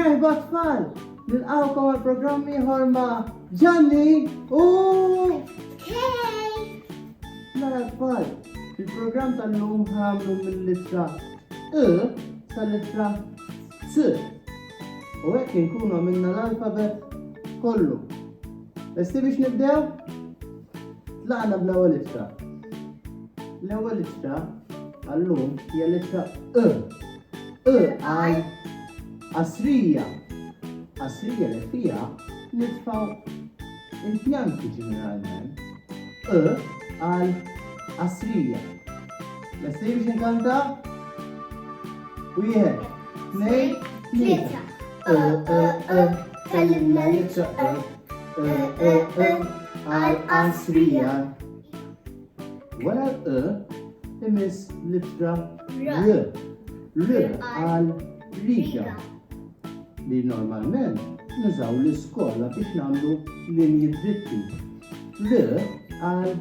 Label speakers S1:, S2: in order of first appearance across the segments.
S1: Merħba tfal! Nilqawkom għal programm ieħor ma' Gianni u Mela tfal, il-programm tal-lum ħamlu mill-ittra sal-ittra C. U hekk inkunu għamilna l-alfabet kollu. Lesti biex nibdew? Tlaqna bl-ewwel ittra. L-ewwel ittra għallum hija l-ittra għal Qasrija. Qasrija li fija nitfgħu il-pjanti ġeneralment. Għal Qasrija. Lesti biex nkanta? Wieħed, tnejn, tlieta. Kellimna l-ittra għal Qasrija. Wara imiss l-ittra għal Riga. Li normalment nużaw l-iskola biex nagħmlu linji dritti. Għal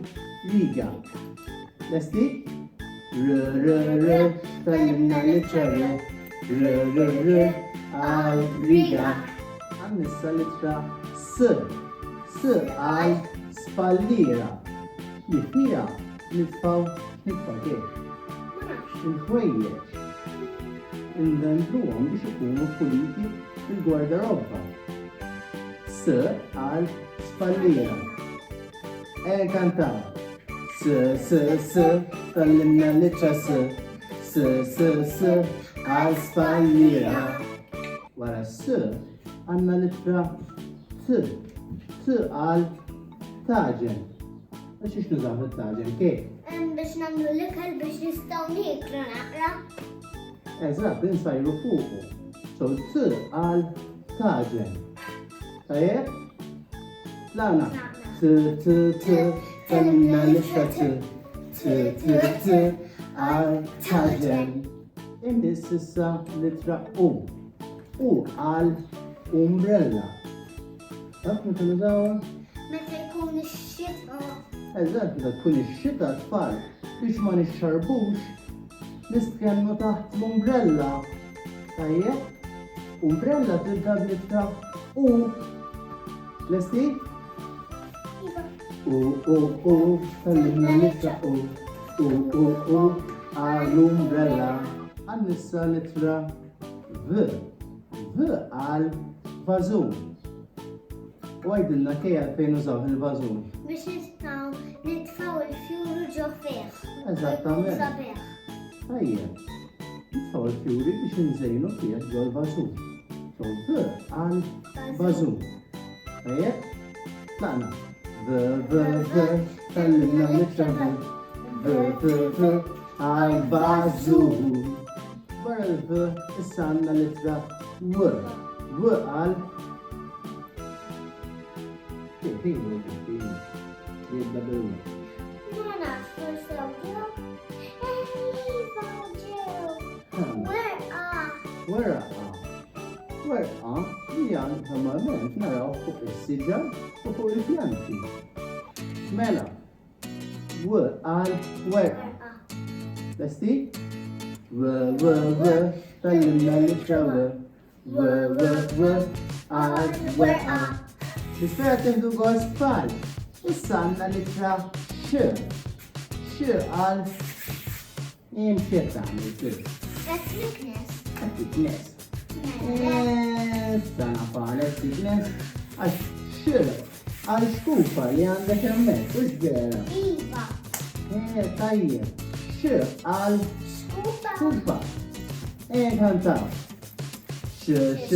S1: Riga. Lesti? Kellimna l-ittra għal Riga. Għannissa l-ittra S għal Spalliera. Li fija nitfgħu kif? Il-ħwejjeġ. Inventruhom biex ikunu puliti fil-gwardarobba. S għal Spalliera. Kantaw. S, kellimna l-ittra S għal Spalliera. Wara S għandna l-ittra T għal Taġen. Għax nużaw il-Taġen kif?
S2: Biex nagħmlu l-ikel biex nistgħu niklu naqra.
S1: Eżatt, insajru fuqu. So T għal Taġen. Tajjeb? Tlaqna. T, kellimna l-ittra T għal Taġen. Imiss issa l-ittra U għal umbrella. Taf meta nużawha?
S2: Meta jkun ix-xita.
S1: Eżatt, meta tkun ix-xita tfal biex ma nixxarbux nistkennu taħt l-umbrella. Tajjeb? Umbrella tibda bl-ittra U. Lesti? U, kellimna l-ittra U għall-umbrella. Għannissa l-ittra V għal Vażun. U għajdilna kejja fejn użaw il-Vażun.
S2: Biex nitfgħu il-fjuri ġo fih.
S1: Eżattament. Tajjeb. Nitfgħu il-fjuri biex nżejnu fih ġo l-Vażun. So V għal Vażun. Tajjeb? Tlaqna. V, kellimna l-ittra V għal Vażun. Wara l-V issa għandna l-ittra W għal jibda bil-W.
S2: Ma nafx forsi
S1: Werqa li normalment naraw fuq is-siġar u fuq il-pjanti. Mela, W għal werqa. Lesti? Kellimna l-ittra W għal werqa. Nispera tieħdu gost tfal. Issa għandna l-ittra X għal imxiet tagħmel kif. Thickness. Issa nafar thickness għax X għal Xkupa li għandek hemmhekk, mhux vera.
S2: Iva.
S1: Tajjeb. X għal Xkupa. Kantaw. X,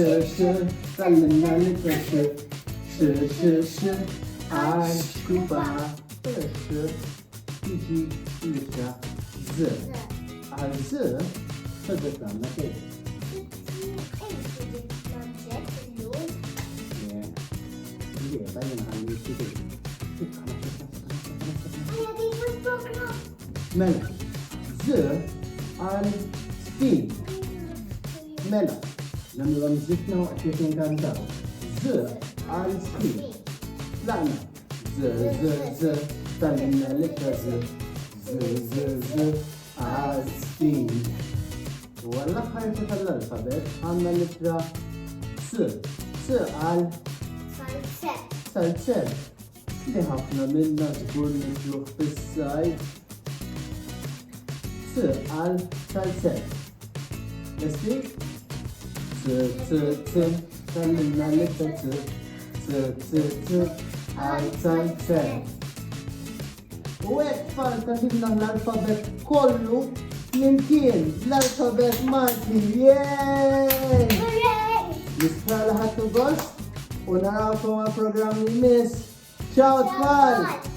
S1: kellimna l-ittra X għal Xkupa. Tiġi l-ittra Z. Għal Z sadet għandna kif. Mela, Z għal Żfin. Mela, namlu għam zifna u għaxet nkantaw. Z għal Żfin. Tlaqna. Z, kellimna l-ittra Z għal Żfin. U għall-aħħar tal-alfabet għandna l-ittra Għal
S2: Zalzett.
S1: Zalzett. Li ħafna minna żgur nitluh fis-sajf. Għal Zalzett. Lesti? Tallimna l-ittra għal Zalzett. U hekk falta ħidna l-alfabet kollu flimkien l-alfabet Malti. Yeeey!
S2: Hooray!
S1: Nispera ħadtu gost u narawkom għal programmi miss. Ciao tfal!